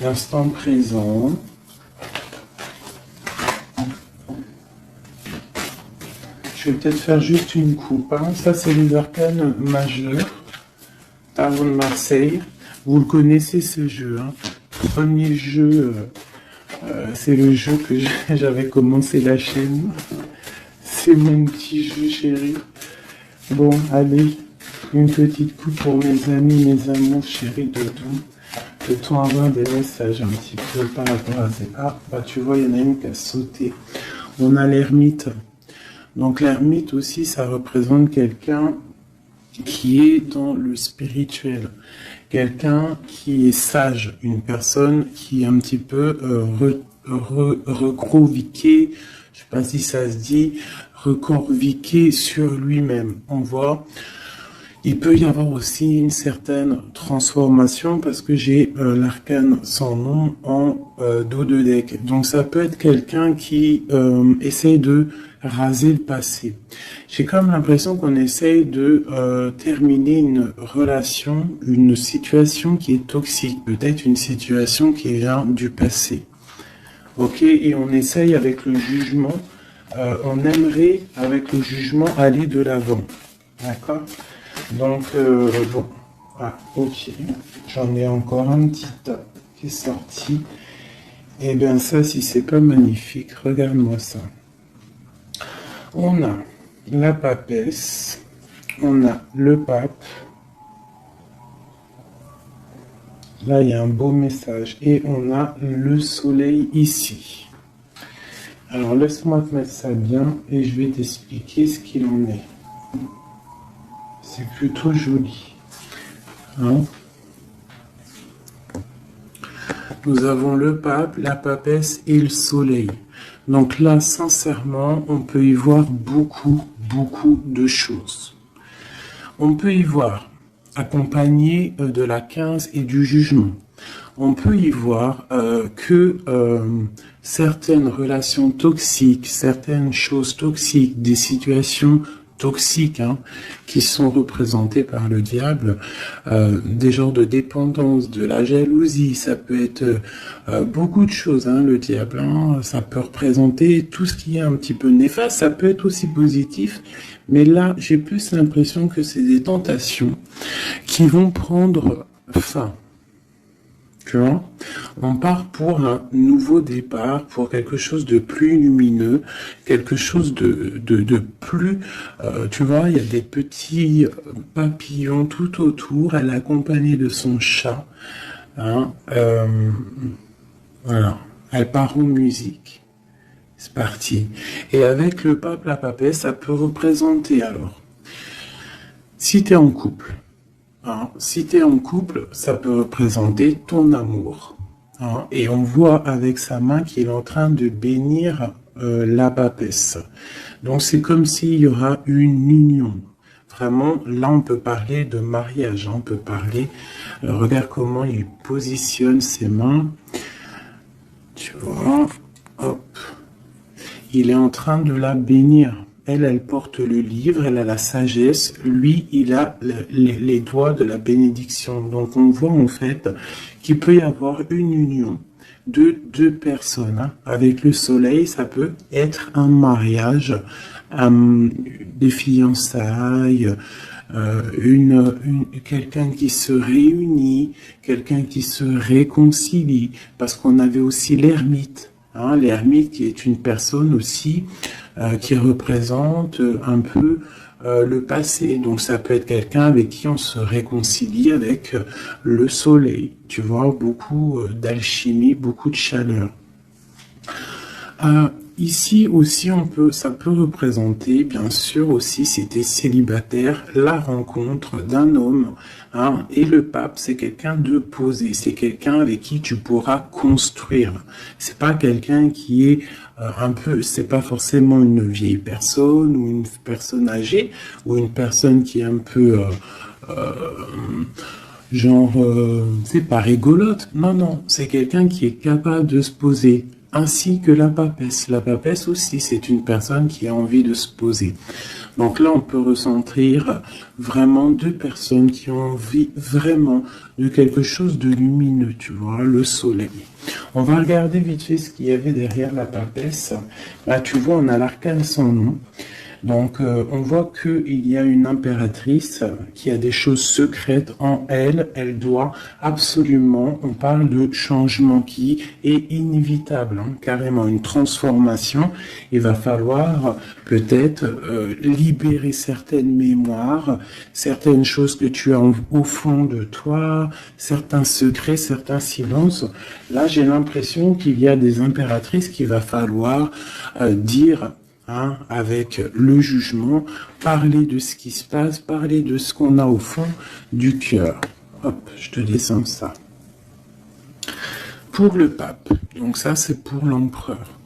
l'instant présent. Je vais peut-être faire juste une coupe. Hein. Ça, c'est les arcanes majeurs. Tarot de Marseille. Vous le connaissez, ce jeu. Hein. Premier jeu, c'est le jeu que j'avais commencé la chaîne. C'est mon petit jeu, chéri. Bon, allez. Une petite coupe pour mes amis, mes amours, chéris de tout. Peut-on avoir des messages un petit peu par rapport à ces... Ah, bah tu vois, il y en a une qui a sauté. On a l'ermite. Donc l'ermite aussi, ça représente quelqu'un qui est dans le spirituel. Quelqu'un qui est sage. Une personne qui est un petit peu recroviquée, je sais pas si ça se dit, recorviquée sur lui-même. On voit... Il peut y avoir aussi une certaine transformation parce que j'ai l'arcane sans nom en dos de deck. Donc ça peut être quelqu'un qui essaye de raser le passé. J'ai comme l'impression qu'on essaye de terminer une relation, une situation qui est toxique, peut-être une situation qui vient du passé. Ok, et on essaye avec le jugement, on aimerait avec le jugement aller de l'avant. D'accord ? Donc, bon, ah, ok, j'en ai encore un petit tas qui est sorti. Et bien ça, si c'est pas magnifique, regarde-moi ça. On a la papesse, on a le pape. Là, il y a un beau message. Et on a le soleil ici. Alors, laisse-moi te mettre ça bien et je vais t'expliquer ce qu'il en est. C'est plutôt joli. Hein? Nous avons le pape, la papesse et le soleil. Donc là, sincèrement, on peut y voir beaucoup de choses. On peut y voir accompagné de la 15 et du jugement. On peut y voir que certaines relations toxiques, certaines choses toxiques, des situations toxiques qui sont représentées par le diable, des genres de dépendance, de la jalousie, ça peut être beaucoup de choses, le diable, ça peut représenter tout ce qui est un petit peu néfaste, ça peut être aussi positif, mais là j'ai plus l'impression que c'est des tentations qui vont prendre fin. Tu vois, on part pour un nouveau départ, pour quelque chose de plus lumineux, quelque chose de plus... tu vois, il y a des petits papillons tout autour, elle est accompagnée de son chat. Voilà, elle part en musique. C'est parti. Et avec le pape, la papesse, ça peut représenter alors, si tu es en couple, si tu es en couple, ça peut représenter ton amour. Et on voit avec sa main qu'il est en train de bénir la papesse. Donc c'est comme s'il y aura une union. Vraiment, là on peut parler de mariage. On peut parler, regarde comment il positionne ses mains. Tu vois, hop. Il est en train de la bénir. Elle porte le livre, elle a la sagesse, lui, il a les doigts de la bénédiction. Donc, on voit en fait qu'il peut y avoir une union de deux personnes. Avec le soleil, ça peut être un mariage, des fiançailles, quelqu'un qui se réunit, quelqu'un qui se réconcilie, parce qu'on avait aussi l'ermite. L'ermite qui est une personne aussi qui représente un peu le passé. Donc ça peut être quelqu'un avec qui on se réconcilie avec le soleil. Tu vois, beaucoup d'alchimie, beaucoup de chaleur. Ici aussi, ça peut représenter, bien sûr aussi, si tu es célibataire, la rencontre d'un homme. Et le pape, c'est quelqu'un de posé, c'est quelqu'un avec qui tu pourras construire. C'est pas quelqu'un qui est c'est pas forcément une vieille personne ou une personne âgée ou une personne qui est un peu c'est pas rigolote. Non, c'est quelqu'un qui est capable de se poser ainsi que la papesse. La papesse aussi, c'est une personne qui a envie de se poser. Donc là, on peut ressentir vraiment deux personnes qui ont envie vraiment de quelque chose de lumineux, tu vois, le soleil. On va regarder vite fait ce qu'il y avait derrière la papesse. Là, tu vois, on a l'arcane sans nom. Donc, on voit qu'il y a une impératrice qui a des choses secrètes en elle. Elle doit absolument, on parle de changement qui est inévitable, hein, carrément une transformation. Il va falloir peut-être libérer certaines mémoires, certaines choses que tu as au fond de toi, certains secrets, certains silences. Là, j'ai l'impression qu'il y a des impératrices qu'il va falloir dire... Hein, avec le jugement, parler de ce qui se passe, parler de ce qu'on a au fond du cœur. Hop, je te descends ça. Pour le pape, donc ça c'est pour l'empereur.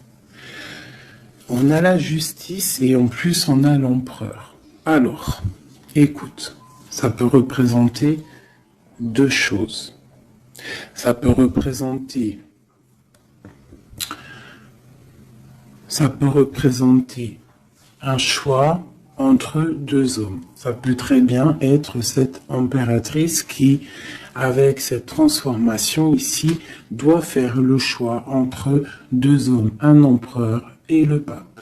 On a la justice et en plus on a l'empereur. Alors, écoute, ça peut représenter deux choses. Ça peut représenter un choix entre deux hommes. Ça peut très bien être cette impératrice qui, avec cette transformation ici, doit faire le choix entre deux hommes, un empereur et le pape.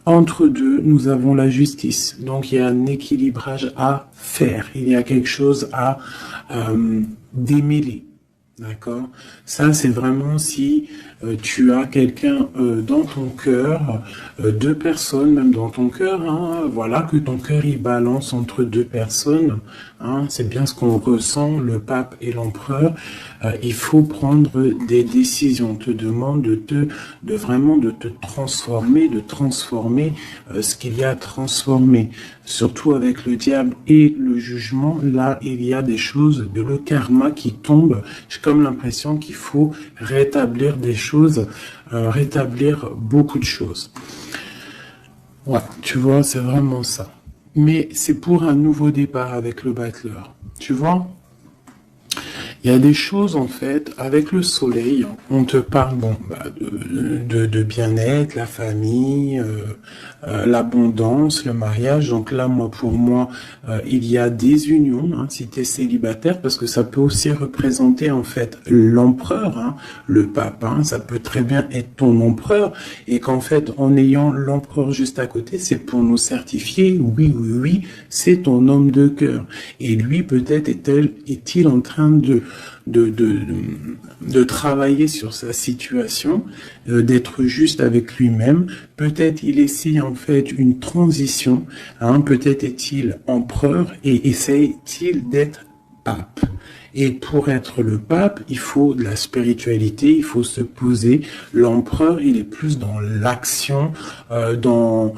Entre deux, nous avons la justice. Donc il y a un équilibrage à faire. Il y a quelque chose à démêler. D'accord? Ça, c'est vraiment si tu as quelqu'un dans ton cœur, deux personnes même dans ton cœur, hein, voilà, que ton cœur il balance entre deux personnes, hein, c'est bien ce qu'on ressent, le pape et l'empereur. Il faut prendre des décisions. On te demande de vraiment te transformer, de transformer ce qu'il y a à transformer. Surtout avec le diable et le jugement, là, il y a des choses, de le karma qui tombe. J'ai comme l'impression qu'il faut rétablir des choses, rétablir beaucoup de choses. Ouais, tu vois, c'est vraiment ça. Mais c'est pour un nouveau départ avec le battleur. Tu vois ? Il y a des choses, en fait, avec le soleil, on te parle de bien-être, la famille, l'abondance, le mariage. Donc là, pour moi, il y a des unions, hein, si tu es célibataire, parce que ça peut aussi représenter, en fait, l'empereur, hein, le pape. Hein, ça peut très bien être ton empereur, et qu'en fait, en ayant l'empereur juste à côté, c'est pour nous certifier, oui, c'est ton homme de cœur. Et lui, peut-être, est-il en train de travailler sur sa situation, d'être juste avec lui-même. Peut-être il essaie en fait une transition, hein, peut-être est-il empereur et essaie-t-il d'être pape. Et pour être le pape, il faut de la spiritualité, il faut se poser. L'empereur, il est plus dans l'action, de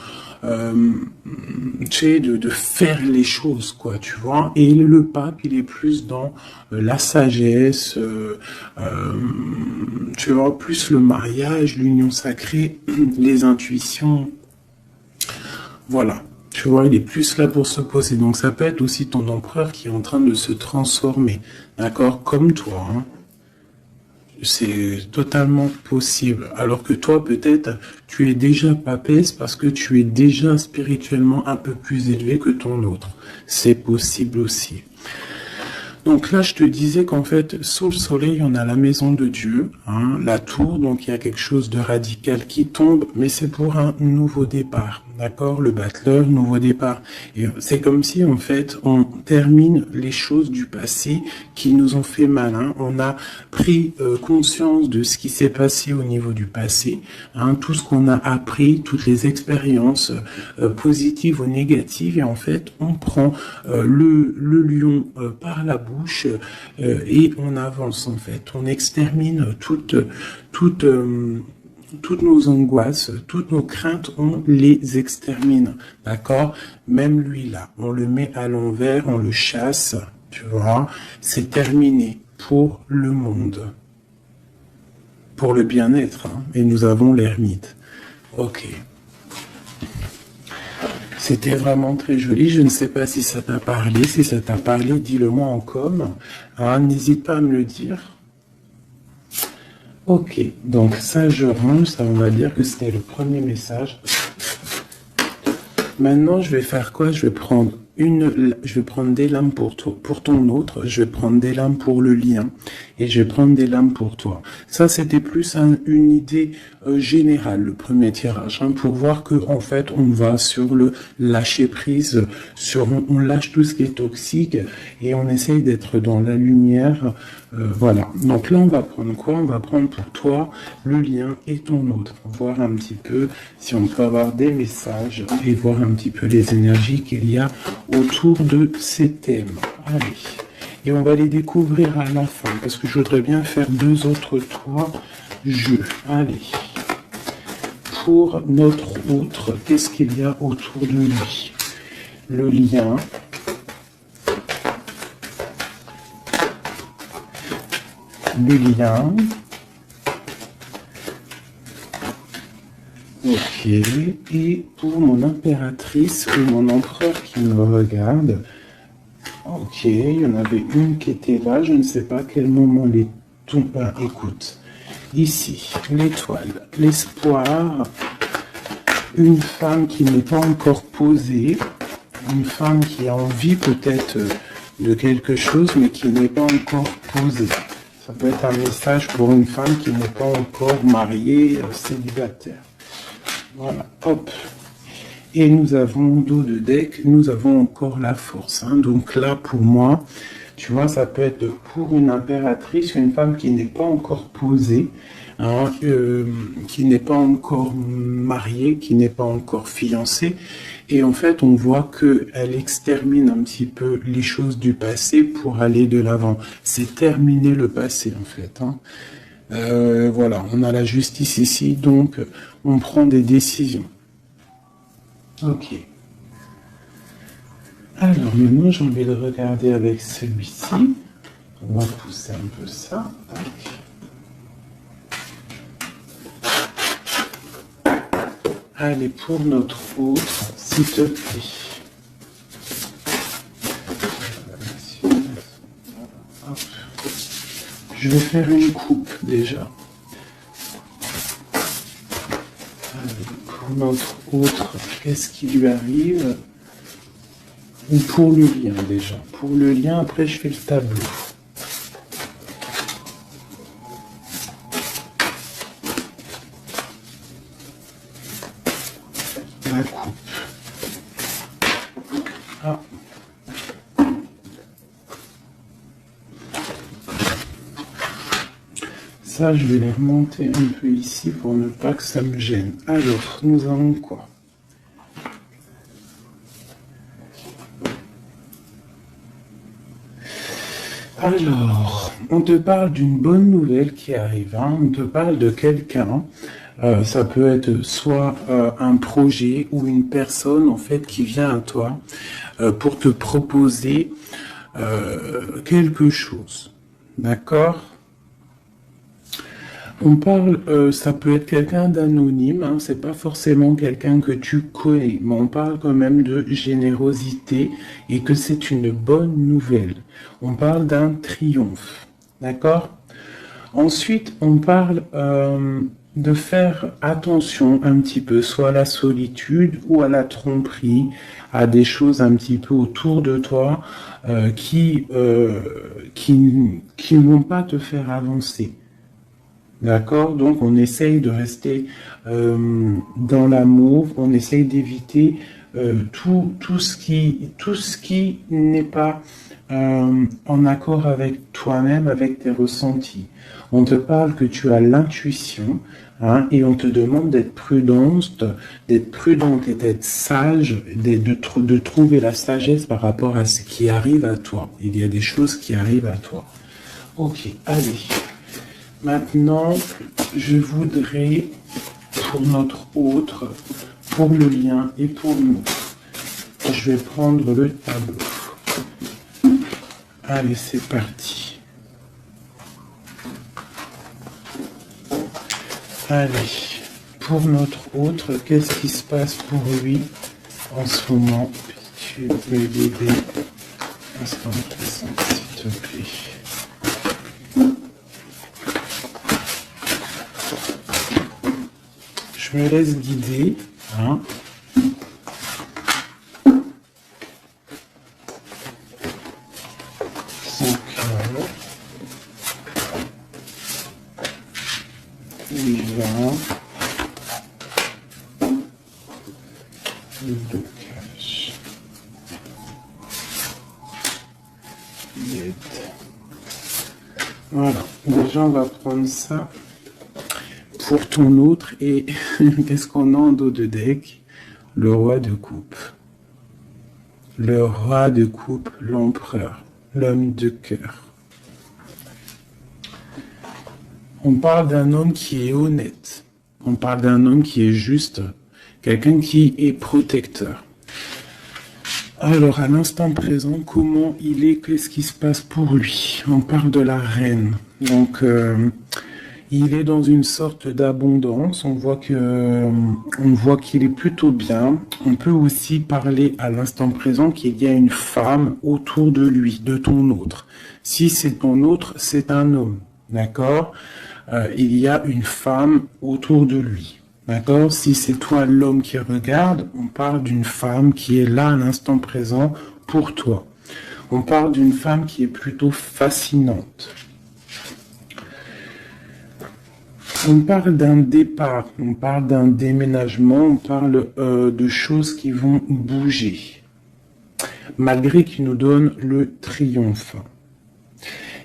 faire les choses, quoi, tu vois. Et le pape, il est plus dans la sagesse, tu vois, plus le mariage, l'union sacrée, les intuitions. Voilà. Tu vois, il est plus là pour se poser. Donc ça peut être aussi ton empereur qui est en train de se transformer. D'accord? Comme toi, hein. C'est totalement possible. Alors que toi, peut-être, tu es déjà papesse parce que tu es déjà spirituellement un peu plus élevé que ton autre. C'est possible aussi. Donc là, je te disais qu'en fait, sous le soleil, on a la maison de Dieu, hein, la tour, donc il y a quelque chose de radical qui tombe, mais c'est pour un nouveau départ, d'accord? Le battleur, nouveau départ. Et c'est comme si, en fait, on termine les choses du passé qui nous ont fait mal, hein. On a pris conscience de ce qui s'est passé au niveau du passé, hein, tout ce qu'on a appris, toutes les expériences positives ou négatives, et en fait, on prend le lion par la bouche et on avance en fait. On extermine toutes nos angoisses, toutes nos craintes, on les extermine, d'accord? Même lui là, on le met à l'envers, on le chasse, tu vois? C'est terminé pour le monde, pour le bien-être, hein? Et nous avons l'ermite. Ok. C'était vraiment très joli. Je ne sais pas si ça t'a parlé. Si ça t'a parlé, dis-le moi en com. Hein, n'hésite pas à me le dire. Ok, donc ça je range, ça on va dire que c'était le premier message. Maintenant je vais faire quoi? Je vais prendre des lames pour toi, pour ton autre, je vais prendre des lames pour le lien et je vais prendre des lames pour toi. Ça c'était plus une idée générale, le premier tirage, hein, pour voir que en fait on va sur le lâcher prise, on lâche tout ce qui est toxique et on essaye d'être dans la lumière. Voilà. Donc là on va prendre quoi? On va prendre pour toi le lien et ton autre. Voir un petit peu si on peut avoir des messages et voir un petit peu les énergies qu'il y a autour de ces thèmes. Allez. Et on va les découvrir à la fin, parce que je voudrais bien faire 2 autres 3 jeux. Allez. Pour notre autre, qu'est-ce qu'il y a autour de lui? Le lien. Le lien. Ok, et pour mon impératrice ou mon empereur qui me regarde, ok, il y en avait une qui était là, je ne sais pas à quel moment les tout. Écoute, ici, l'étoile, l'espoir, une femme qui n'est pas encore posée, une femme qui a envie peut-être de quelque chose, mais qui n'est pas encore posée. Ça peut être un message pour une femme qui n'est pas encore mariée, célibataire. Voilà, hop. Et nous avons dos de deck, nous avons encore la force. Hein. Donc là, pour moi, tu vois, ça peut être pour une impératrice, une femme qui n'est pas encore posée, hein, qui n'est pas encore mariée, qui n'est pas encore fiancée. Et en fait, on voit qu'elle extermine un petit peu les choses du passé pour aller de l'avant. C'est terminer le passé, en fait. Hein. Voilà, on a la justice ici, donc on prend des décisions. Ok. Alors maintenant, j'ai envie de regarder avec celui-ci. On va pousser un peu ça. Allez, pour notre autre, s'il te plaît. Je vais faire une coupe déjà. Pour notre autre, qu'est-ce qui lui arrive? Ou pour le lien déjà. Pour le lien, après je fais le tableau. La coupe. Ah. Ça, je vais les remonter un peu ici pour ne pas que ça me gêne. Alors, nous avons quoi? Alors, on te parle d'une bonne nouvelle qui arrive. Hein. On te parle de quelqu'un. Ça peut être soit un projet ou une personne en fait qui vient à toi pour te proposer quelque chose. D'accord? On parle, ça peut être quelqu'un d'anonyme, hein, c'est pas forcément quelqu'un que tu connais, mais on parle quand même de générosité et que c'est une bonne nouvelle. On parle d'un triomphe, d'accord? Ensuite, on parle de faire attention un petit peu, soit à la solitude ou à la tromperie, à des choses un petit peu autour de toi qui ne vont pas te faire avancer. D'accord? Donc on essaye de rester dans l'amour, on essaye d'éviter tout ce qui n'est pas en accord avec toi-même, avec tes ressentis. On te parle que tu as l'intuition, hein, et on te demande d'être prudente et d'être sage, de trouver la sagesse par rapport à ce qui arrive à toi. Il y a des choses qui arrivent à toi. Ok, allez. Maintenant, je voudrais, pour notre autre, pour le lien et pour nous, je vais prendre le tableau. Allez, c'est parti. Allez, pour notre autre, qu'est-ce qui se passe pour lui en ce moment? Tu peux l'aider à se rendre, s'il te plaît. je me laisse guider. Hein. Il va. Le blocage. L'aide. Voilà. Déjà, on va prendre ça pour ton autre. Et qu'est-ce qu'on a en dos de deck? Le roi de coupe. Le roi de coupe, l'empereur, l'homme de cœur. On parle d'un homme qui est honnête. On parle d'un homme qui est juste. Quelqu'un qui est protecteur. Alors, à l'instant présent, comment il est? Qu'est-ce qui se passe pour lui? On parle de la reine. Donc, il est dans une sorte d'abondance. On voit qu'il est plutôt bien. On peut aussi parler à l'instant présent qu'il y a une femme autour de lui, de ton autre. Si c'est ton autre, c'est un homme. D'accord? Il y a une femme autour de lui. D'accord? Si c'est toi l'homme qui regarde, on parle d'une femme qui est là à l'instant présent pour toi. On parle d'une femme qui est plutôt fascinante. On parle d'un départ, on parle d'un déménagement, on parle de choses qui vont bouger. Malgré qu'il nous donne le triomphe.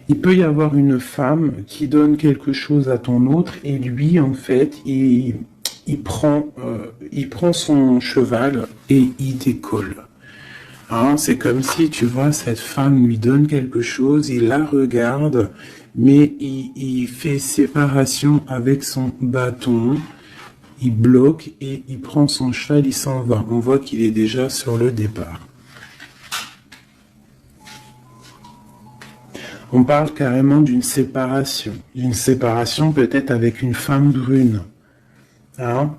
Il peut y avoir une femme qui donne quelque chose à ton autre et lui, en fait, il prend son cheval et il décolle. Hein, c'est comme si, tu vois, cette femme lui donne quelque chose, il la regarde, mais il fait séparation avec son bâton, il bloque et il prend son cheval, il s'en va. On voit qu'il est déjà sur le départ. On parle carrément d'une séparation peut-être avec une femme brune. Hein?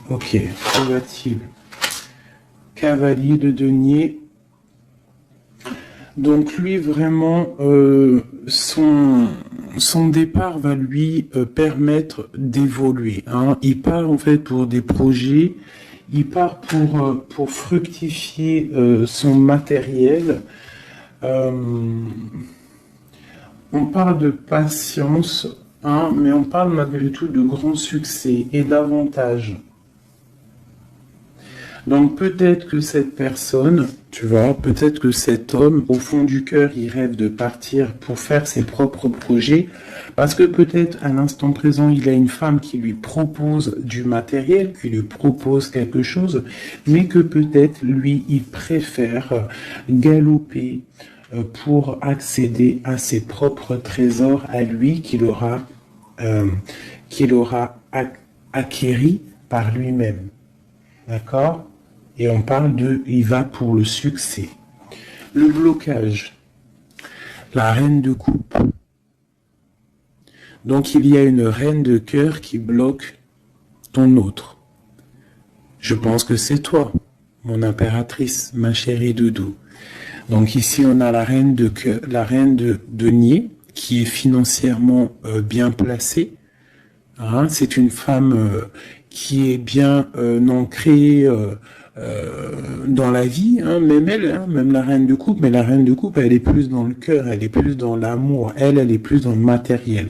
Ok, où va-t-il? Cavalier de denier. Donc lui, vraiment, son départ va lui permettre d'évoluer. Hein? Il part en fait pour des projets. Il part pour fructifier son matériel. On parle de patience, hein, mais on parle malgré tout de grand succès et d'avantages. Donc peut-être que cette personne, tu vois, peut-être que cet homme, au fond du cœur, il rêve de partir pour faire ses propres projets, parce que peut-être à l'instant présent, il a une femme qui lui propose du matériel, qui lui propose quelque chose, mais que peut-être lui, il préfère galoper pour accéder à ses propres trésors à lui qu'il aura acquéris par lui-même. D'accord? Et on parle il va pour le succès. Le blocage. La reine de coupe. Donc il y a une reine de cœur qui bloque ton autre. Je pense que c'est toi, mon impératrice, ma chérie doudou. Donc ici on a la reine de cœur, la reine de denier qui est financièrement bien placée. Hein, c'est une femme qui est bien ancrée dans la vie, hein, même elle, hein, même la reine de coupe, mais la reine de coupe, elle est plus dans le cœur, elle est plus dans l'amour, elle est plus dans le matériel.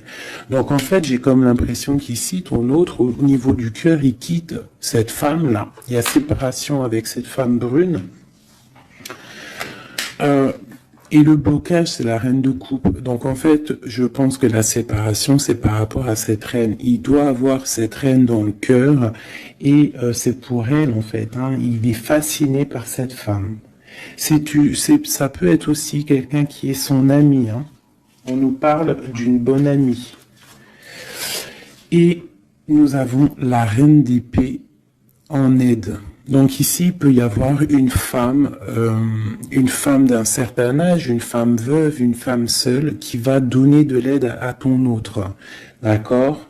Donc en fait, j'ai comme l'impression qu'ici, ton autre, au niveau du cœur, il quitte cette femme-là. Il y a séparation avec cette femme brune. Et le blocage, c'est la reine de coupe. Donc en fait, je pense que la séparation, c'est par rapport à cette reine. Il doit avoir cette reine dans le cœur et c'est pour elle en fait. Hein, il est fasciné par cette femme. Ça peut être aussi quelqu'un qui est son ami. Hein. On nous parle d'une bonne amie. Et nous avons la reine d'épée en aide. Donc ici, il peut y avoir une femme d'un certain âge, une femme veuve, une femme seule, qui va donner de l'aide à ton autre. D'accord?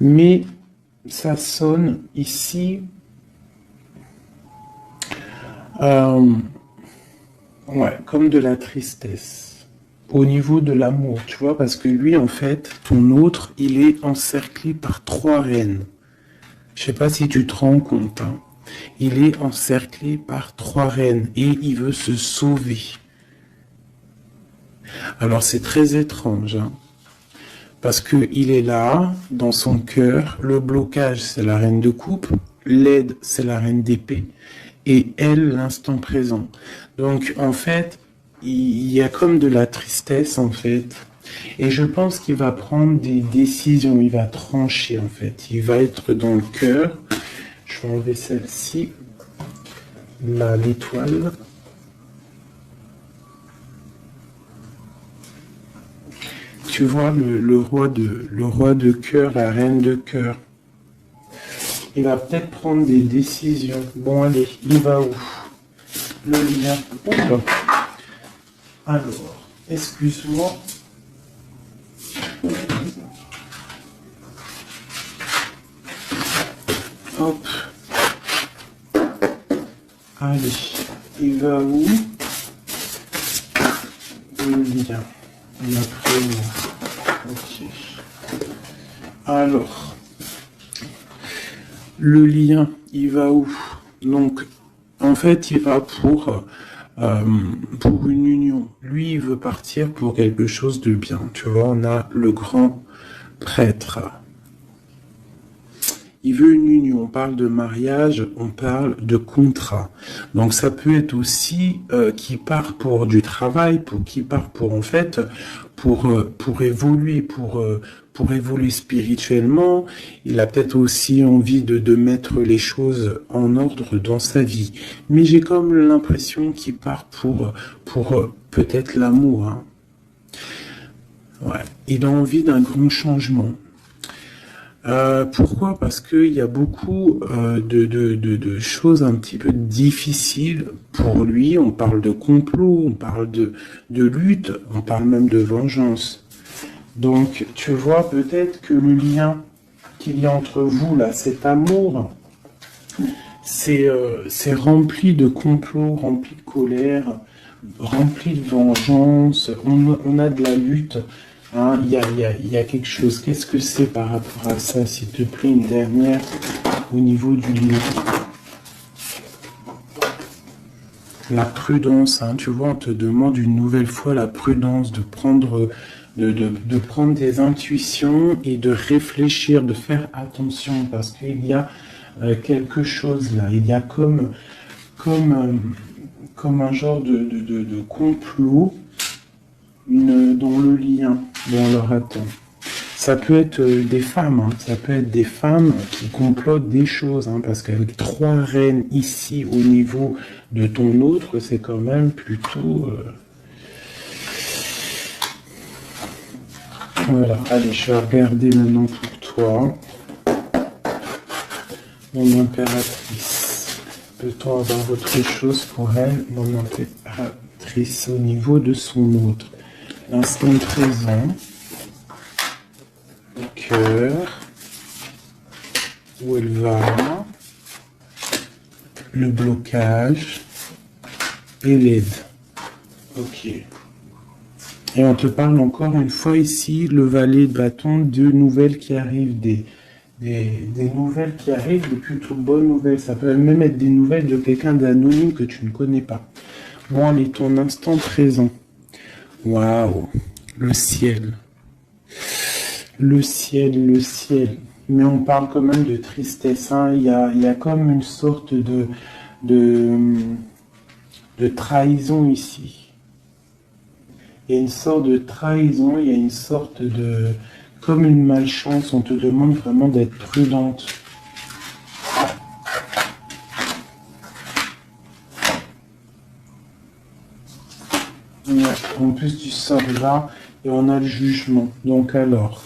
Mais ça sonne ici... comme de la tristesse. au niveau de l'amour, tu vois, parce que lui, en fait, ton autre, il est encerclé par 3 reines. Je sais pas si tu te rends compte, hein. Il est encerclé par 3 reines et il veut se sauver. Alors c'est très étrange, hein, parce que il est là, dans son cœur, le blocage c'est la reine de coupe, l'aide c'est la reine d'épée, et elle l'instant présent. Donc en fait, il y a comme de la tristesse en fait, et je pense qu'il va prendre des décisions, il va trancher en fait, il va être dans le cœur. Je vais enlever celle-ci, l'étoile. Tu vois le roi de cœur, la reine de cœur. Il va peut-être prendre des décisions. Bon allez, il va où? Le lien. Oula. Alors, excuse-moi. Hop. Allez, il va où? Le lien. La première. Ok. Alors, le lien, il va où? Donc, en fait, il va pour une union. Lui, il veut partir pour quelque chose de bien. Tu vois, on a le grand prêtre. Il veut une union. On parle de mariage, on parle de contrat. Donc ça peut être aussi qui part pour du travail, qui part pour en fait pour évoluer, pour évoluer spirituellement. Il a peut-être aussi envie de mettre les choses en ordre dans sa vie. Mais j'ai comme l'impression qu'il part pour peut-être l'amour. Hein. Ouais. Il a envie d'un grand changement. Pourquoi? Parce qu'il y a beaucoup de choses un petit peu difficiles pour lui. On parle de complot, on parle de lutte, on parle même de vengeance. Donc, tu vois peut-être que le lien qu'il y a entre vous, là, cet amour, c'est rempli de complots, rempli de colère, rempli de vengeance. On a de la lutte. Hein, il y a quelque chose. Qu'est-ce que c'est par rapport à ça, s'il te plaît, une dernière au niveau du lien? La prudence, hein, tu vois, on te demande une nouvelle fois la prudence de prendre des intuitions et de réfléchir, de faire attention, parce qu'il y a quelque chose là. Il y a comme un genre de complot dans le lien. Bon, alors attends. Ça peut être des femmes, hein. Ça peut être des femmes qui complotent des choses, hein, parce qu'avec 3 reines ici au niveau de ton autre, c'est quand même plutôt... Voilà, allez, je vais regarder maintenant pour toi. Mon impératrice. Peut-on avoir autre chose pour elle, mon impératrice, au niveau de son autre? L'instant présent, le cœur, où elle va, le blocage et l'aide. Ok. Et on te parle encore une fois ici, le valet de bâton, 2 nouvelles qui arrivent, des nouvelles qui arrivent, des plutôt bonnes nouvelles. Ça peut même être des nouvelles de quelqu'un d'anonyme que tu ne connais pas. Bon, allez, ton instant présent. Waouh, le ciel. Le ciel, le ciel. Mais on parle quand même de tristesse. Hein. Il y a comme une sorte de trahison ici. Il y a une sorte de trahison, il y a une sorte de... Comme une malchance, on te demande vraiment d'être prudente. En plus du sort là, et on a le jugement. Donc alors,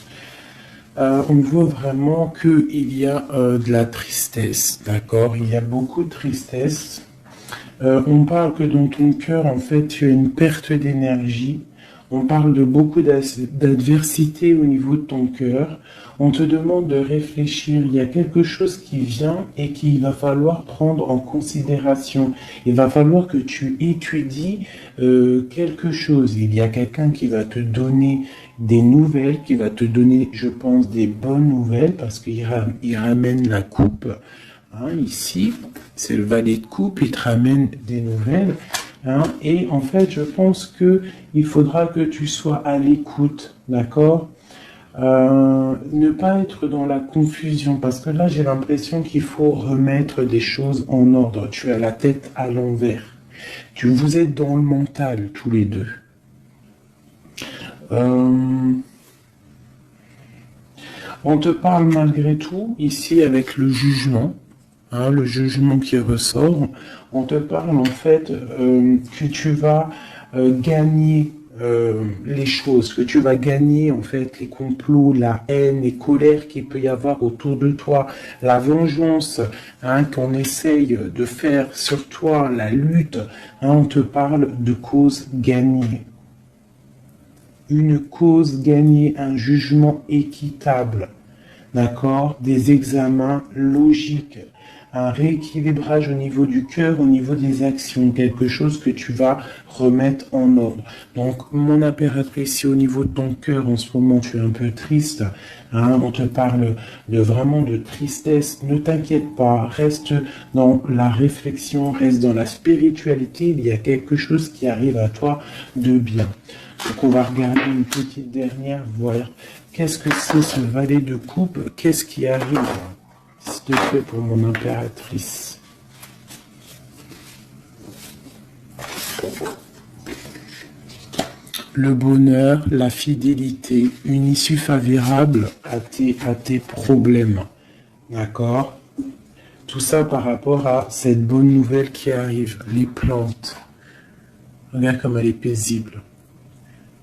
on voit vraiment qu'il y a de la tristesse, d'accord? Il y a beaucoup de tristesse. On parle que dans ton cœur, en fait, tu as une perte d'énergie. On parle de beaucoup d'adversité au niveau de ton cœur. On te demande de réfléchir. Il y a quelque chose qui vient et qu'il va falloir prendre en considération. Il va falloir que tu étudies quelque chose. Il y a quelqu'un qui va te donner des nouvelles, qui va te donner, je pense, des bonnes nouvelles parce qu'il ramène la coupe. Hein, ici, c'est le valet de coupe, il te ramène des nouvelles. Hein, et en fait, je pense que il faudra que tu sois à l'écoute, d'accord? Ne pas être dans la confusion, parce que là, j'ai l'impression qu'il faut remettre des choses en ordre. Tu as la tête à l'envers. Vous êtes dans le mental, tous les deux. On te parle malgré tout, ici, avec le jugement. Hein, le jugement qui ressort, on te parle en fait que tu vas gagner les choses, que tu vas gagner en fait les complots, la haine, les colères qu'il peut y avoir autour de toi, la vengeance hein, qu'on essaye de faire sur toi, la lutte, hein, on te parle de cause gagnée. Une cause gagnée, un jugement équitable, d'accord, des examens logiques, un rééquilibrage au niveau du cœur, au niveau des actions, quelque chose que tu vas remettre en ordre. Donc, mon impératrice, si au niveau de ton cœur, en ce moment, tu es un peu triste, hein, on te parle vraiment de tristesse, ne t'inquiète pas, reste dans la réflexion, reste dans la spiritualité, il y a quelque chose qui arrive à toi de bien. Donc, on va regarder une petite dernière, voir qu'est-ce que c'est ce valet de coupe, qu'est-ce qui arrive s'il te plaît pour mon impératrice. Le bonheur, la fidélité, une issue favorable à tes problèmes. D'accord? Tout ça par rapport à cette bonne nouvelle qui arrive. Les plantes. Regarde comme elle est paisible.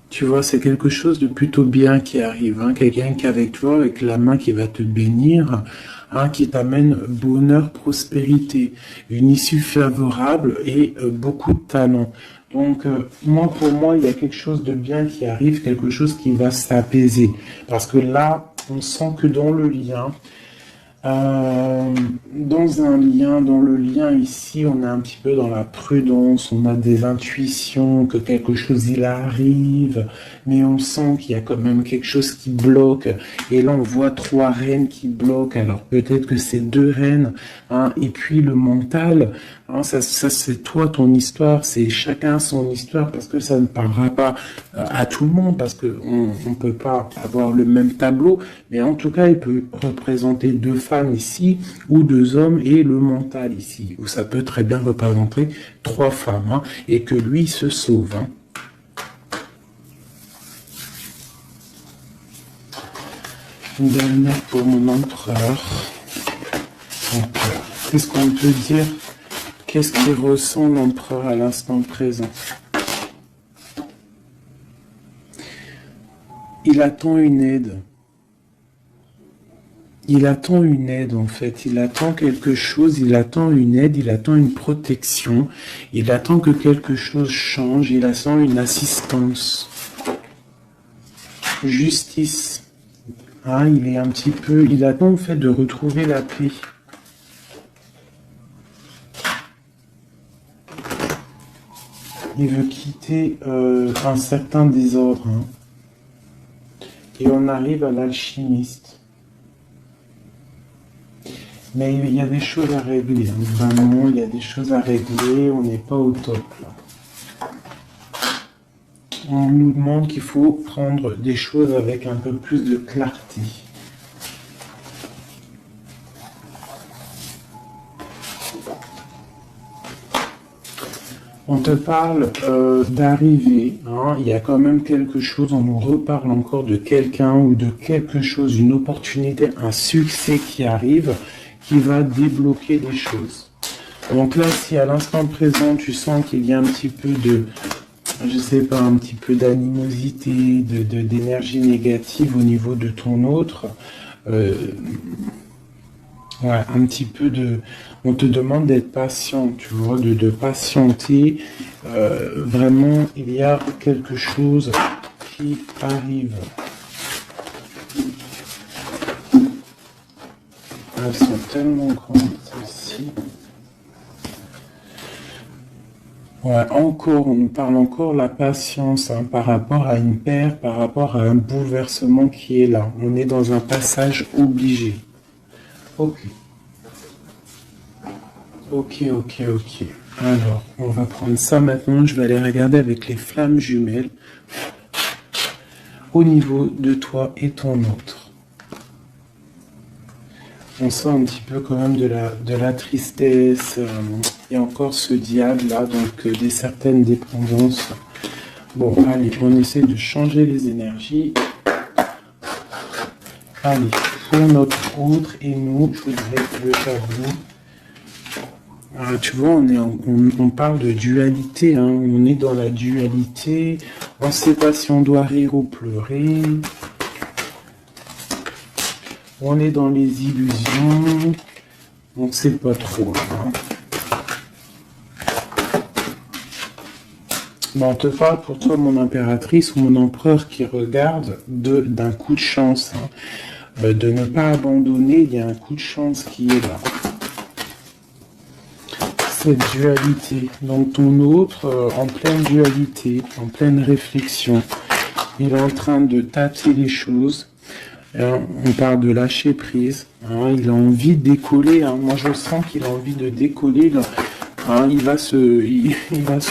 Tu vois, c'est quelque chose de plutôt bien qui arrive. Hein? Quelqu'un qui est avec toi, avec la main qui va te bénir, hein, qui t'amène bonheur, prospérité, une issue favorable et beaucoup de talent. Donc, pour moi, il y a quelque chose de bien qui arrive, quelque chose qui va s'apaiser. Parce que là, on sent que dans le lien, dans le lien ici, on est un petit peu dans la prudence, on a des intuitions que quelque chose il arrive, mais on sent qu'il y a quand même quelque chose qui bloque. Et là, on voit 3 reines qui bloquent. Alors peut-être que c'est 2 reines, hein, et puis le mental. Hein, ça c'est toi, ton histoire, c'est chacun son histoire, parce que ça ne parlera pas à tout le monde, parce que on peut pas avoir le même tableau, mais en tout cas, il peut représenter 2 femmes ici, ou 2 hommes, et le mental ici, ou ça peut très bien représenter 3 femmes, hein, et que lui se sauve. Hein. Une dernière pour mon empereur. Qu'est-ce qu'on peut dire? Qu'est-ce qu'il ressent l'empereur à l'instant présent? Il attend une aide. Il attend une aide en fait. Il attend quelque chose, il attend une aide, il attend une protection. Il attend que quelque chose change, il attend une assistance. Justice. Ah, il attend en fait de retrouver la paix. Il veut quitter un certain désordre. Hein. Et on arrive à l'alchimiste. Mais il y a des choses à régler. Hein. Vraiment, il y a des choses à régler. On n'est pas au top. Là. On nous demande qu'il faut prendre des choses avec un peu plus de clarté. On te parle d'arriver, hein. Il y a quand même quelque chose, on nous reparle encore de quelqu'un ou de quelque chose, une opportunité, un succès qui arrive, qui va débloquer des choses. Donc là, si à l'instant présent, tu sens qu'il y a un petit peu de, je sais pas, un petit peu d'animosité, d'énergie négative au niveau de ton autre, ouais, un petit peu de... On te demande d'être patient, tu vois, de patienter. Vraiment, il y a quelque chose qui arrivent. Elles sont tellement grandes, celles-ci. Ouais, encore, on nous parle encore la patience hein, par rapport à une paire, par rapport à un bouleversement qui est là. On est dans un passage obligé. Ok. Ok. Alors, on va prendre ça maintenant. Je vais aller regarder avec les flammes jumelles au niveau de toi et ton autre. On sent un petit peu quand même de la tristesse. Il y a encore ce diable là, donc des certaines dépendances. Bon, allez, on essaie de changer les énergies. Allez, pour notre autre et nous, je voudrais le tableau. Tu vois, on parle de dualité, hein. On est dans la dualité. On ne sait pas si on doit rire ou pleurer. On est dans les illusions. On ne sait pas trop. Hein. Bon, on te parle pour toi, mon impératrice ou mon empereur qui regarde d'un coup de chance. Hein. De ne pas abandonner, il y a un coup de chance qui est là. Cette dualité. Donc ton autre, en pleine dualité, en pleine réflexion, il est en train de tâter les choses. On parle de lâcher prise. Hein, il a envie de décoller. Hein. Moi, je sens qu'il a envie de décoller. Là. Hein, il va se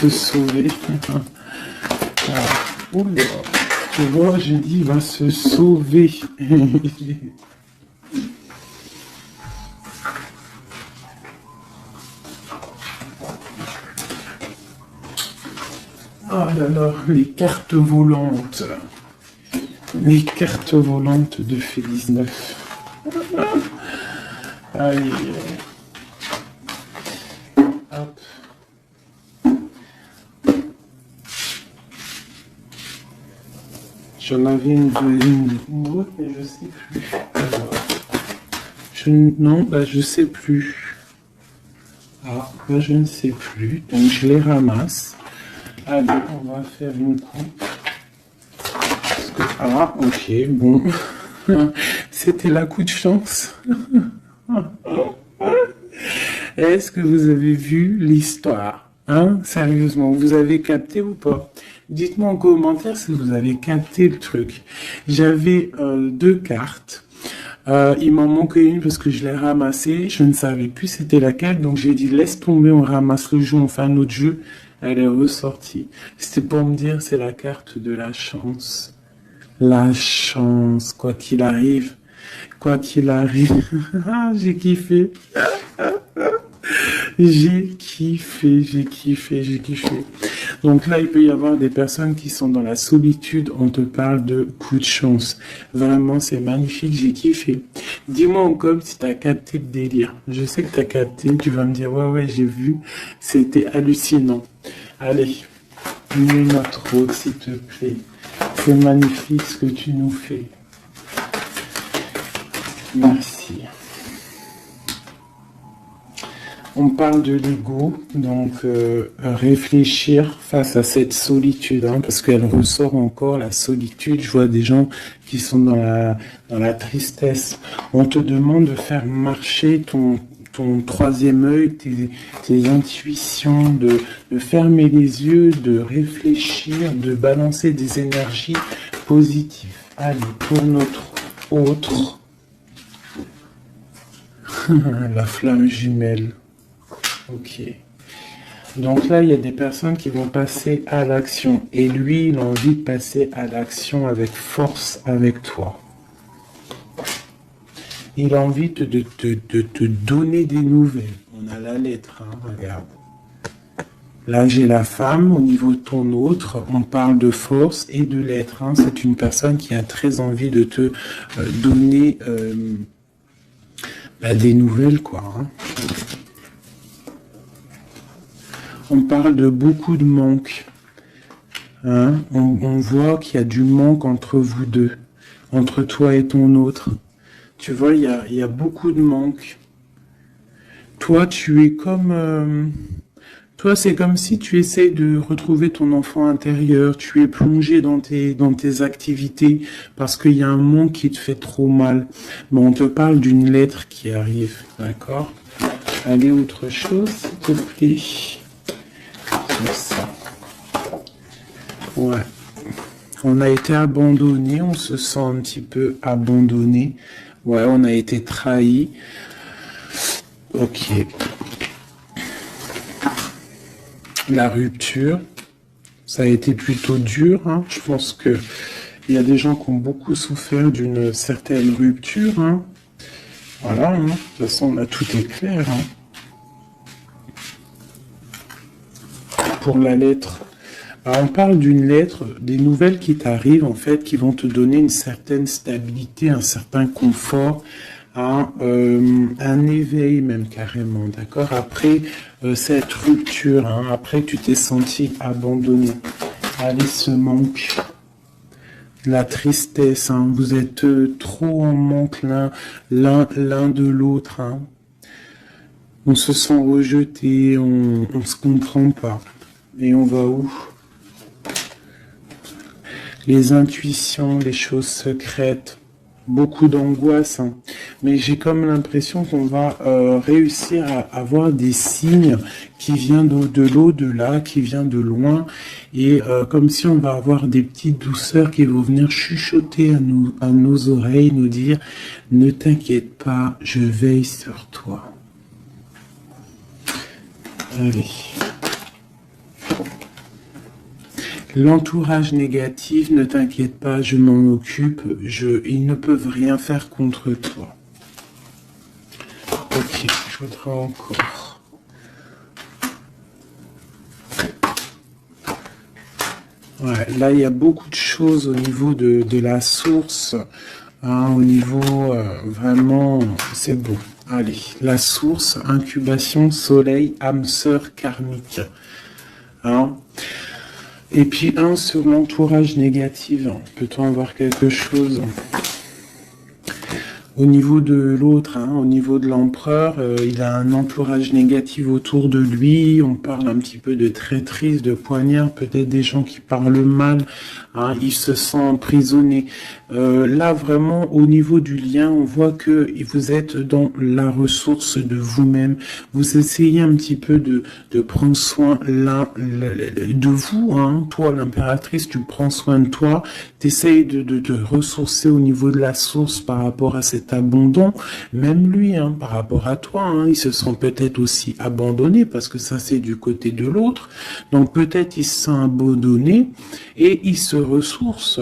sauver. Oula, tu vois, j'ai dit, il va se sauver. Oh là là, les cartes volantes. Les cartes volantes de Félix 9. Allez. Hop. J'en avais une autre, mais je sais plus. Alors, je sais plus. Ah, je ne sais plus. Donc je les ramasse. Allez, on va faire une coupe. Ah, ok, bon. C'était la coup de chance. Est-ce que vous avez vu l'histoire? Hein? Sérieusement, vous avez capté ou pas? Dites-moi en commentaire si vous avez capté le truc. J'avais 2 cartes. Il m'en manquait une parce que je l'ai ramassée. Je ne savais plus c'était laquelle. Donc j'ai dit laisse tomber, on ramasse le jeu, on fait un autre jeu. Elle est ressortie. C'était pour me dire c'est la carte de la chance. La chance, quoi qu'il arrive. Quoi qu'il arrive. J'ai kiffé. J'ai kiffé. Donc là, il peut y avoir des personnes qui sont dans la solitude. On te parle de coup de chance. Vraiment, c'est magnifique. J'ai kiffé. Dis-moi en com si t'as capté le délire. Je sais que t'as capté. Tu vas me dire, ouais, j'ai vu. C'était hallucinant. Allez, mets notre autre, s'il te plaît. C'est magnifique ce que tu nous fais. Merci. On parle de l'ego, donc réfléchir face à cette solitude, hein, parce qu'elle ressort encore, la solitude. Je vois des gens qui sont dans la tristesse. On te demande de faire marcher ton troisième œil, tes intuitions, de fermer les yeux, de réfléchir, de balancer des énergies positives. Allez, pour notre autre, la flamme jumelle. Ok. Donc là, il y a des personnes qui vont passer à l'action. Et lui, il a envie de passer à l'action avec force avec toi. Il a envie de te donner des nouvelles. On a la lettre, hein, regarde. Là, j'ai la femme. Au niveau de ton autre, on parle de force et de lettre. Hein. C'est une personne qui a très envie de te donner des nouvelles, quoi. Hein. On parle de beaucoup de manque. Hein. On voit qu'il y a du manque entre vous deux, entre toi et ton autre. Tu vois, il y a beaucoup de manque. Toi, tu es comme Toi, c'est comme si tu essayes de retrouver ton enfant intérieur, tu es plongé dans tes activités parce qu'il y a un monde qui te fait trop mal. Mais on te parle d'une lettre qui arrive, d'accord? Allez, autre chose, s'il te plaît. C'est ça. Ouais. On a été abandonné, on se sent un petit peu abandonné. Ouais, on a été trahi. Ok. La rupture, ça a été plutôt dur, hein. Je pense que il y a des gens qui ont beaucoup souffert d'une certaine rupture, hein. Voilà, hein. De toute façon, là, tout est clair, hein. Pour la lettre, alors, on parle d'une lettre, des nouvelles qui t'arrivent, en fait, qui vont te donner une certaine stabilité, un certain confort, un éveil même carrément, d'accord? Après cette rupture, hein, après que tu t'es senti abandonné, allez, ce manque, la tristesse, hein, vous êtes trop en manque l'un de l'autre, hein. On se sent rejeté, on se comprend pas. Et on va où? Les intuitions, les choses secrètes, beaucoup d'angoisse, hein. Mais j'ai comme l'impression qu'on va réussir à avoir des signes qui viennent de l'au-delà, qui viennent de loin, et comme si on va avoir des petites douceurs qui vont venir chuchoter à nos oreilles, nous dire « Ne t'inquiète pas, je veille sur toi ». Allez. L'entourage négatif, ne t'inquiète pas, je m'en occupe, ils ne peuvent rien faire contre toi. Ok, je voudrais encore. Ouais, là, il y a beaucoup de choses au niveau de la source, hein, au niveau vraiment, c'est beau. Allez, la source, incubation, soleil, âme sœur karmique. Hein. Et puis un sur l'entourage négatif. Peut-on avoir quelque chose au niveau de l'autre, hein, au niveau de l'empereur, il a un entourage négatif autour de lui. On parle un petit peu de traîtrise, de poignard, peut-être des gens qui parlent mal. Hein, il se sent emprisonné. Là, vraiment, au niveau du lien, on voit que vous êtes dans la ressource de vous-même. Vous essayez un petit peu de prendre soin de vous. Hein. Toi, l'impératrice, tu prends soin de toi. Tu essayes de ressourcer au niveau de la source par rapport à cet abandon. Même lui, hein, par rapport à toi, hein, il se sent peut-être aussi abandonné parce que ça, c'est du côté de l'autre. Donc, peut-être il se sent abandonné et il se ressource.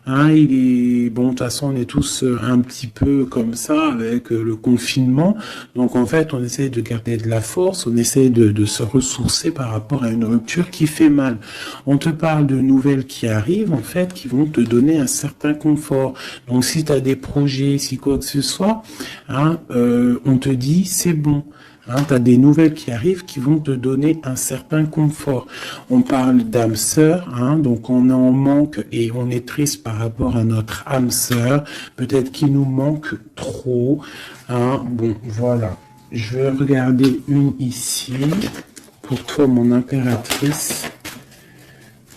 Hein, il est bon. De toute façon, on est tous un petit peu comme ça avec le confinement. Donc, en fait, on essaie de garder de la force, on essaie de se ressourcer par rapport à une rupture qui fait mal. On te parle de nouvelles qui arrivent, en fait, qui vont te donner un certain confort. Donc, si tu as des projets, si quoi que ce soit, hein, on te dit c'est bon. Hein, tu as des nouvelles qui arrivent qui vont te donner un certain confort. On parle d'âme sœur, hein, donc on est en manque et on est triste par rapport à notre âme sœur. Peut-être qu'il nous manque trop. Hein. Bon, voilà. Je vais regarder une ici. Pour toi, mon impératrice.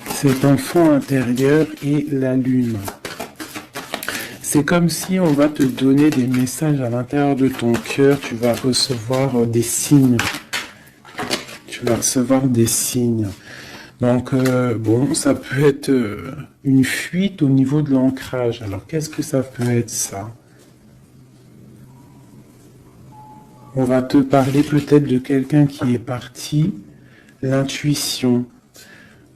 Cet enfant intérieur et la lune. C'est comme si on va te donner des messages à l'intérieur de ton cœur. Tu vas recevoir des signes. Tu vas recevoir des signes. Donc, bon, ça peut être une fuite au niveau de l'ancrage. Alors, qu'est-ce que ça peut être, ça? On va te parler peut-être de quelqu'un qui est parti. L'intuition.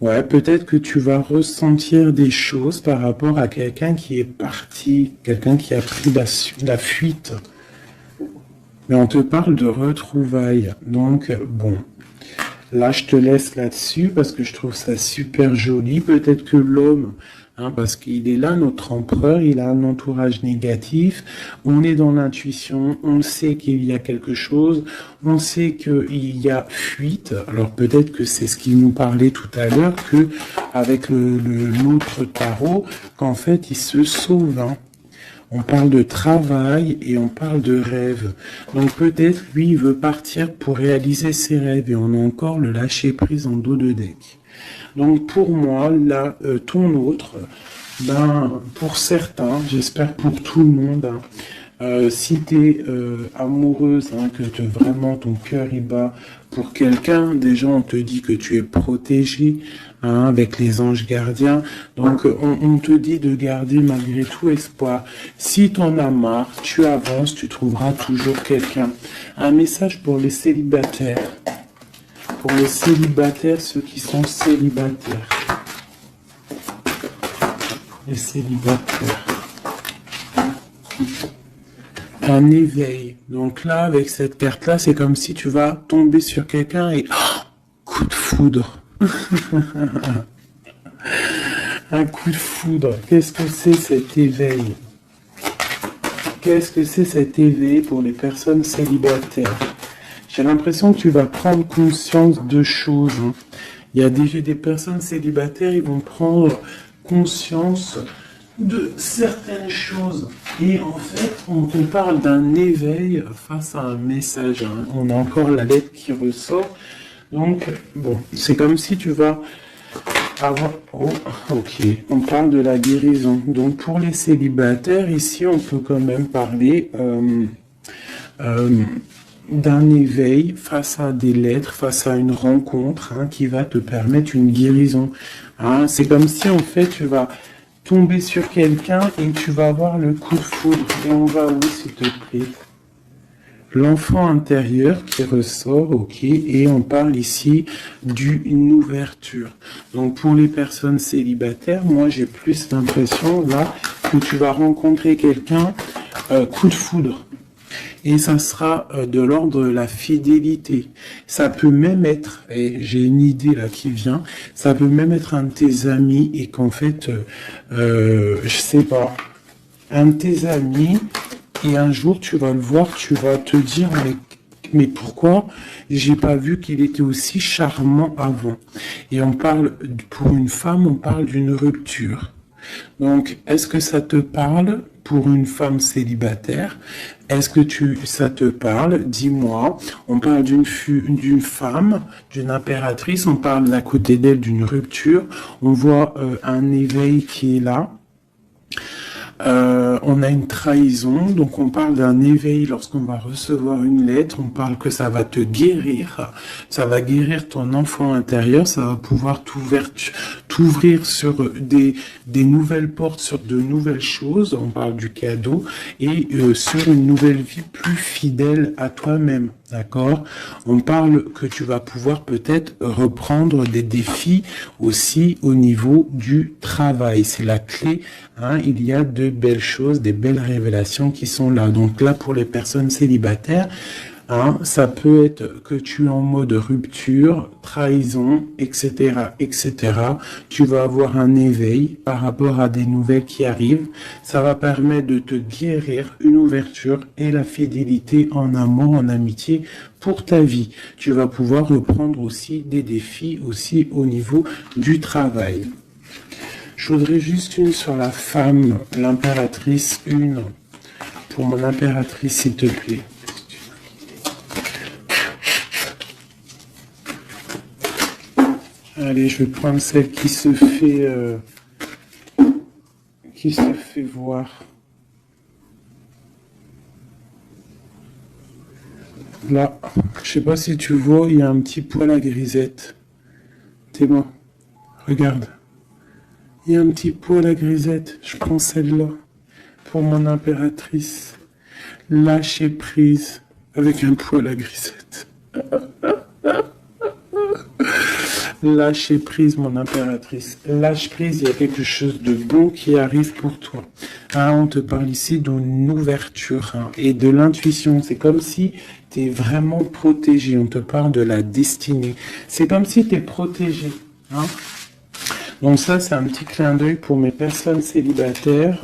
Ouais, peut-être que tu vas ressentir des choses par rapport à quelqu'un qui est parti, quelqu'un qui a pris la fuite. Mais on te parle de retrouvailles. Donc, bon, là, je te laisse là-dessus parce que je trouve ça super joli. Peut-être que l'homme, hein, parce qu'il est là, notre empereur, il a un entourage négatif. On est dans l'intuition, on sait qu'il y a quelque chose, on sait qu'il y a fuite. Alors peut-être que c'est ce qu'il nous parlait tout à l'heure, que avec l'autre tarot, qu'en fait, il se sauve. Hein. on parle de travail et on parle de rêve. Donc peut-être lui il veut partir pour réaliser ses rêves et on a encore le lâcher prise en dos de deck. Donc pour moi là ton autre, ben pour certains, j'espère pour tout le monde, hein, si tu es amoureuse, hein, que vraiment ton cœur y bat pour quelqu'un, déjà on te dit que tu es protégée, hein, avec les anges gardiens. Donc on te dit de garder malgré tout espoir. Si t'en as marre, tu avances, tu trouveras toujours quelqu'un. Un message pour les célibataires. Pour les célibataires, ceux qui sont célibataires. Les célibataires. Un éveil. Donc là, avec cette carte-là, c'est comme si tu vas tomber sur quelqu'un et... Oh, coup de foudre. Un coup de foudre. Qu'est-ce que c'est cet éveil? Qu'est-ce que c'est cet éveil pour les personnes célibataires? J'ai l'impression que tu vas prendre conscience de choses. Hein. Il y a déjà des personnes célibataires, ils vont prendre conscience de certaines choses. Et en fait, on te parle d'un éveil face à un message. Hein. On a encore la lettre qui ressort. Donc, bon, c'est comme si tu vas avoir... Oh, ok. On parle de la guérison. Donc, pour les célibataires, ici, on peut quand même parler d'un éveil face à des lettres, face à une rencontre, hein, qui va te permettre une guérison. Hein. C'est comme si, en fait, tu vas tomber sur quelqu'un et tu vas avoir le coup de foudre. Et on va où, s'il te plaît? L'enfant intérieur qui ressort, ok, et on parle ici d'une ouverture. Donc pour les personnes célibataires, moi j'ai plus l'impression là que tu vas rencontrer quelqu'un, coup de foudre. Et ça sera de l'ordre de la fidélité. Ça peut même être, et j'ai une idée là qui vient, ça peut même être un de tes amis et qu'en fait, je sais pas, un de tes amis, et un jour tu vas le voir, tu vas te dire, mais pourquoi j'ai pas vu qu'il était aussi charmant avant? Et on parle, pour une femme, on parle d'une rupture. Donc, est-ce que ça te parle pour une femme célibataire? Est-ce que ça te parle? Dis-moi. On parle d'une femme, d'une impératrice. On parle d'à côté d'elle d'une rupture. On voit un éveil qui est là. On a une trahison, donc on parle d'un éveil lorsqu'on va recevoir une lettre, on parle que ça va te guérir, ça va guérir ton enfant intérieur, ça va pouvoir t'ouvrir sur des nouvelles portes, sur de nouvelles choses, on parle du cadeau, et sur une nouvelle vie plus fidèle à toi-même. D'accord? On parle que tu vas pouvoir peut-être reprendre des défis aussi au niveau du travail. C'est la clé. Hein? Il y a de belles choses, des belles révélations qui sont là. Donc là, pour les personnes célibataires, hein, ça peut être que tu es en mode rupture, trahison, etc., etc. Tu vas avoir un éveil par rapport à des nouvelles qui arrivent. Ça va permettre de te guérir, une ouverture et la fidélité en amour, en amitié pour ta vie. Tu vas pouvoir reprendre aussi des défis aussi au niveau du travail. Je voudrais juste une sur la femme, l'impératrice, une pour mon impératrice, s'il te plaît. Allez, je vais prendre celle qui se fait voir. Là, je sais pas si tu vois, il y a un petit poil à grisette. T'es bon. Regarde. Il y a un petit poil à grisette. Je prends celle-là pour mon impératrice. Lâcher prise avec un poil à grisette. Lâcher prise, mon impératrice. Lâche prise, il y a quelque chose de bon qui arrive pour toi. Hein, on te parle ici d'une ouverture, hein, et de l'intuition. C'est comme si tu es vraiment protégé. On te parle de la destinée. C'est comme si tu es protégé. Hein. Donc ça, c'est un petit clin d'œil pour mes personnes célibataires.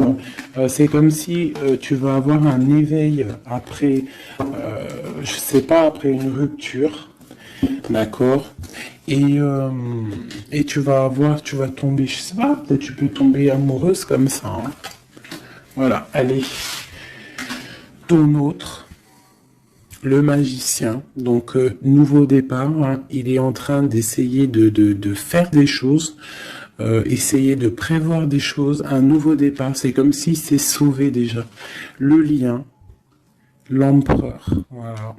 C'est comme si tu vas avoir un éveil après, je sais pas, après une rupture. D'accord? Et tu vas tomber, je sais pas, peut-être tu peux tomber amoureuse comme ça. Hein. Voilà, allez. Ton autre, le magicien, donc nouveau départ, hein, il est en train d'essayer de faire des choses, essayer de prévoir des choses, un nouveau départ, c'est comme s'il s'est sauvé déjà. Le lien, l'empereur, voilà,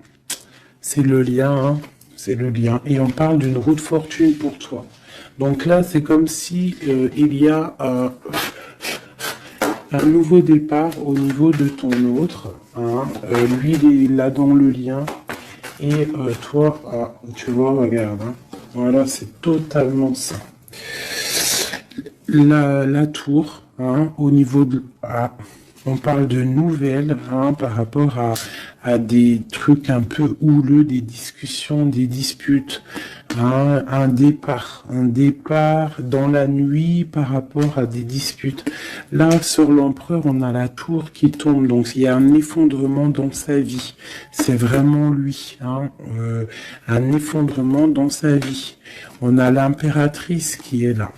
c'est le lien, hein, c'est le lien, et on parle d'une roue de fortune pour toi. Donc là, c'est comme si il y a un nouveau départ au niveau de ton autre, hein. Lui, il est là dans le lien, et toi, tu vois, regarde, hein. Voilà, c'est totalement ça. La tour, hein, au niveau de... on parle de nouvelles, hein, par rapport à des trucs un peu houleux, des discussions, des disputes, hein, un départ dans la nuit par rapport à des disputes. Là, sur l'empereur, on a la tour qui tombe, donc il y a un effondrement dans sa vie. C'est vraiment lui, hein, un effondrement dans sa vie. On a l'impératrice qui est là.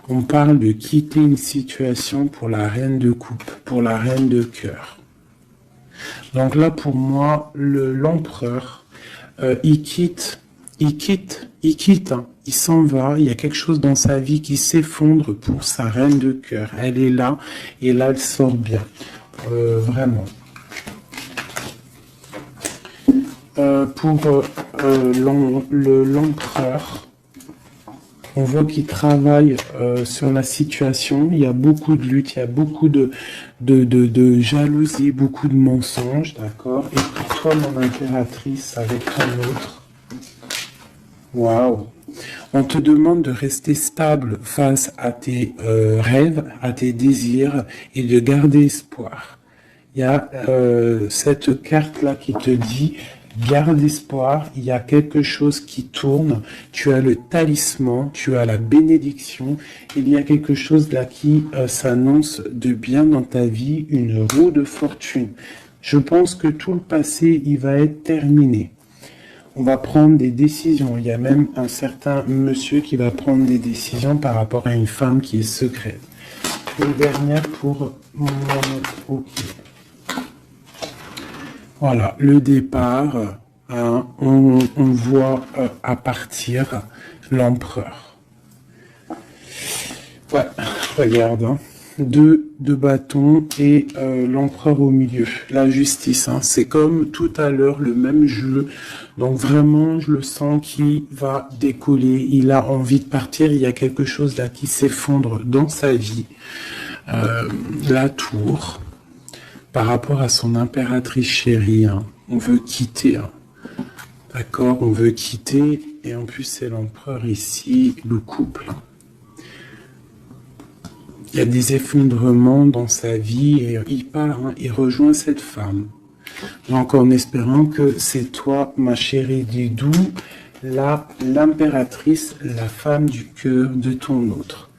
On parle de quitter une situation pour la reine de coupe, pour la reine de cœur. Donc là, pour moi, l'empereur, il quitte, hein, il s'en va. Il y a quelque chose dans sa vie qui s'effondre pour sa reine de cœur. Elle est là, et là, elle sort bien. Vraiment. Pour l'empereur, on voit qu'il travaille sur la situation. Il y a beaucoup de lutte, il y a beaucoup de jalousie, beaucoup de mensonges, d'accord. Et pour toi, mon impératrice, avec un autre, waouh. On te demande de rester stable face à tes rêves, à tes désirs, et de garder espoir. Il y a cette carte-là qui te dit... Garde espoir, il y a quelque chose qui tourne, tu as le talisman, tu as la bénédiction, il y a quelque chose là qui s'annonce de bien dans ta vie, une roue de fortune. Je pense que tout le passé, il va être terminé. On va prendre des décisions, il y a même un certain monsieur qui va prendre des décisions par rapport à une femme qui est secrète. Une dernière pour mon ok. Voilà, le départ, hein, on voit à partir l'empereur. Ouais, regarde, hein, deux bâtons et l'empereur au milieu. La justice, hein, c'est comme tout à l'heure le même jeu. Donc vraiment, je le sens qu'il va décoller. Il a envie de partir. Il y a quelque chose là qui s'effondre dans sa vie. La tour. Par rapport à son impératrice chérie, hein, on veut quitter, hein. D'accord, on veut quitter, et en plus c'est l'empereur ici, le couple. Il y a des effondrements dans sa vie, et il part, hein, il rejoint cette femme. Donc en espérant que c'est toi, ma chérie Didou, l'impératrice, la femme du cœur de ton autre.